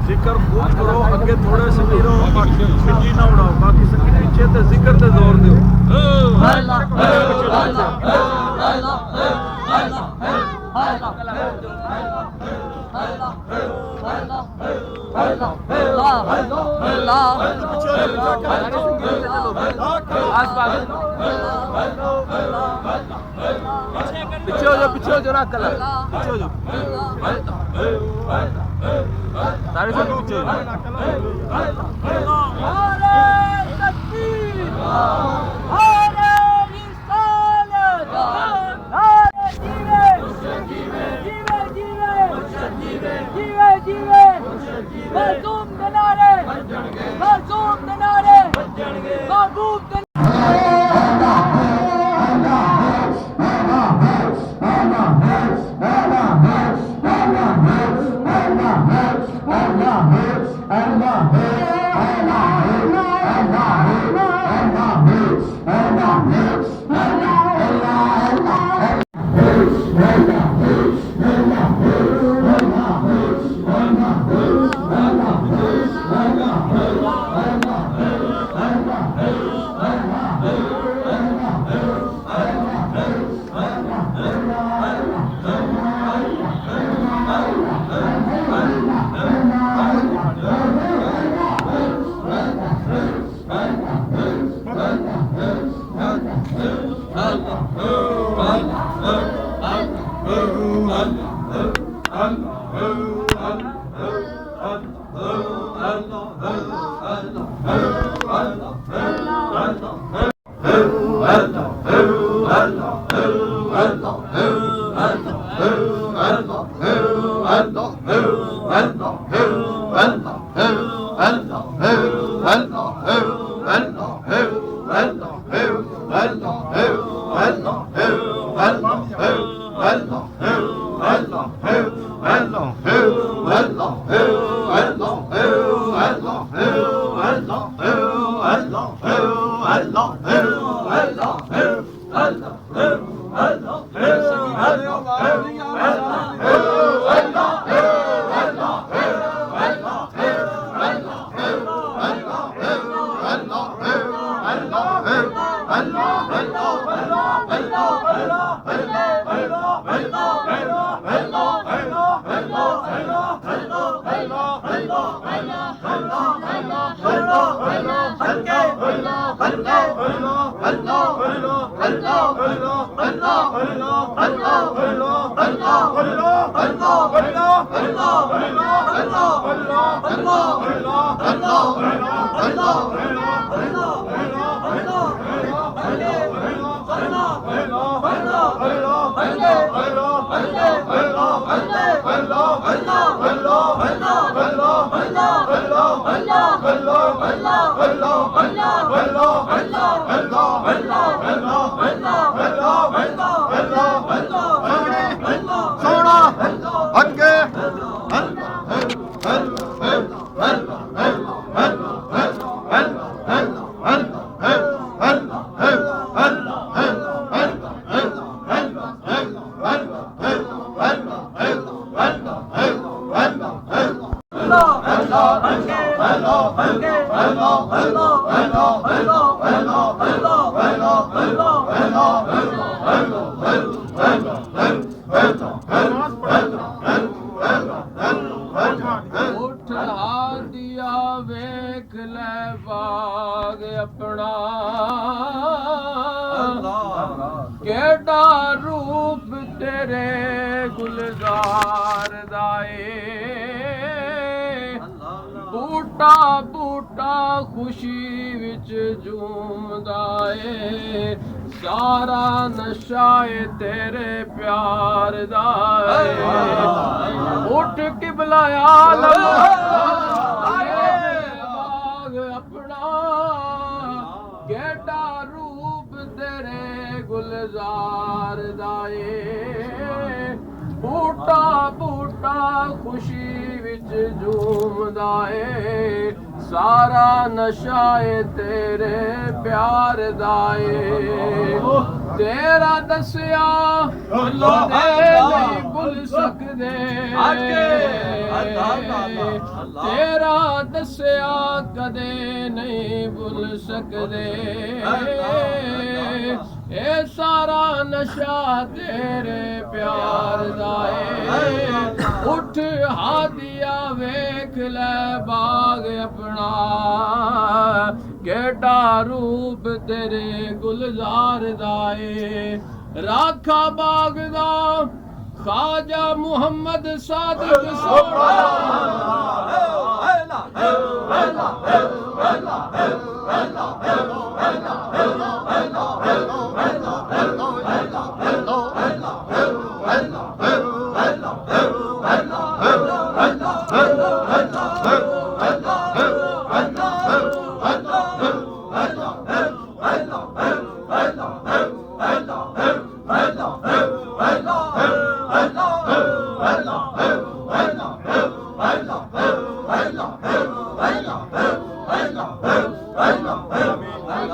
जिक्र खूब करो अगे थोड़े से मीरो मिट्टी ना उड़ाओ बाकी संगीत पीछे ते जिक्र ते जोर दो पीछे हो जो ना कलर पीछे हो जो सारे सब पीछे हो Allah ਉੱਠ ਹਾਦੀਆ ਵੇਖ ਲੈ ਬਾਗ ਆਪਣਾ ਕਿਹੜਾ ਰੂਪ ਤੇਰੇ ਗੁਲਜ਼ਾਰ ਦਾ ਏ ਬੂਟਾ ਬੂਟਾ ਖੁਸ਼ੀ ਵਿੱਚ ਝੂਮਦਾ ਏ ਸਾਰਾ ਨਸ਼ਾ ਏ ਤੇਰੇ ਪਿਆਰ ਦਾ ਏ ਉੱਠ ਕਿਬਲਾ ਆਲਮ ਬਾਗ ਆਪਣਾ ਕਿਹੜਾ ਰੂਪ ਤੇਰੇ ਗੁਲਜ਼ਾਰ ਦਾ ਏ ਬੂਟਾ ਬੂਟਾ ਖੁਸ਼ੀ ਵਿੱਚ ਝੂਮਦਾ ਏ ਸਾਰਾ ਨਸ਼ਾ ਏ ਤੇਰੇ ਪਿਆਰ ਦਾ ਏ ਤੇਰਾ ਦੱਸਿਆ ਨਹੀਂ ਭੁੱਲ ਸਕਦੇ ਤੇਰਾ ਦੱਸਿਆ ਕਦੇ ਨਹੀਂ ਭੁੱਲ ਸਕਦੇ ਇਹ ਸਾਰਾ ਨਸ਼ਾ ਤੇਰੇ ਪਿਆਰ ਦਾ ਏ ਉੱਠ ਹਾਦੀਆ ਵੇਖ ਲੈ ਬਾਗ ਆਪਣਾ ਕਿਹੜਾ ਰੂਪ ਤੇਰੇ ਗੁਲਜ਼ਾਰ ਦਾ ਏ ਰਾਖਾ ਬਾਗ ਦਾ ਖਾਜਾ ਮੁਹੰਮਦ ਸਾਦਿਕ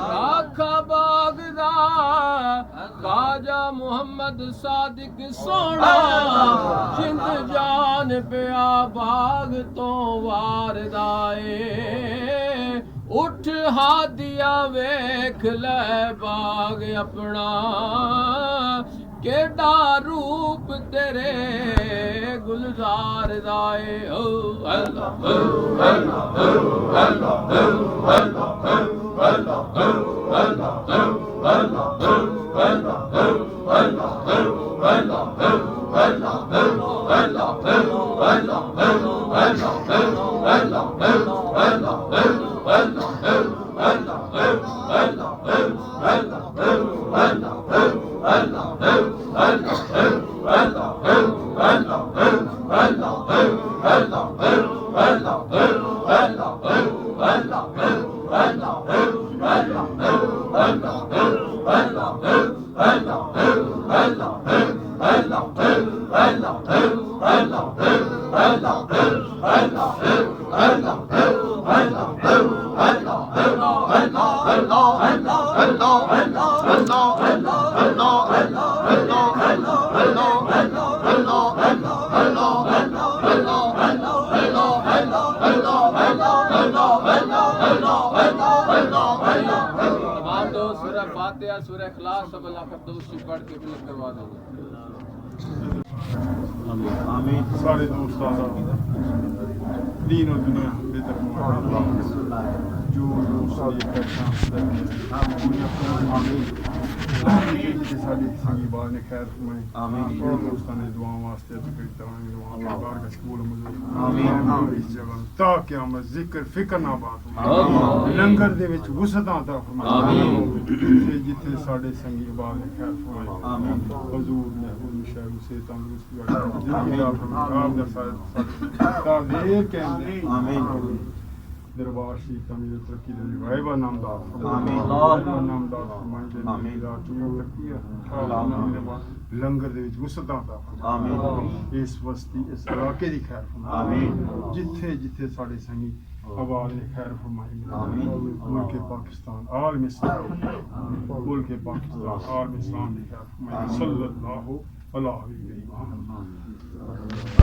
ਰਾਖਾ ਬਾਗ ਦਾ ਖਾਜਾ ਮੁਹੰਮਦ ਸਾਦਿਕ ਸੋਹਣਾ ਜਿੰਦ ਜਾਨ ਪਿਆ ਬਾਗ ਤੋਂ ਵਾਰਦਾ ਏ ਉੱਠ ਹਾਦੀਆ ਵੇਖ ਲੈ ਬਾਗ ਆਪਣਾ ਕਿਹੜਾ ਰੂਪ ਤੇਰੇ ਗੁਲਜ਼ਾਰ ਦਾ ਏ ਓ ਅੱਲਾ तमाम दोस्त सूरह फातिहा सूरह इखलास सब अल्लाह का दोस्त पढ़ के बिल करवा दो। सारे दोस्त दीन और दुनिया बेहतर जो साड़ी संगी बाल ने खैर फरमाए दोस्तान ने दुआ वास्ते स्कूल इस जगह ताकि हम जिक्र फिक्र ना बात लंगर दे विच वसत अता फरमाए जिथे साडे संगी बाल ने खैर फरमाए हुजूर ने हमेशा उसे तंदुरुस्ती जिंदगी दा फरमाए दा साथ देर कहंदे आमीन दरबार शी तमीर तरक्की दे गायबा नामदार आमीन अल्लाह नामदार फरमाए दे आमीन दा चुनो तकिया लंगर दे विच वसत अता आमीन इस वस्ती इस इलाके दी खैर फरमाए आमीन जिथे जिथे साडे संगी आवाज ने खैर फरमाई आमीन मुल्क पाकिस्तान आलम इस्लाम मुल्क पाकिस्तान आलम इस्लाम दी खैर फरमाए सल्लल्लाहु अलैहि वसल्लम।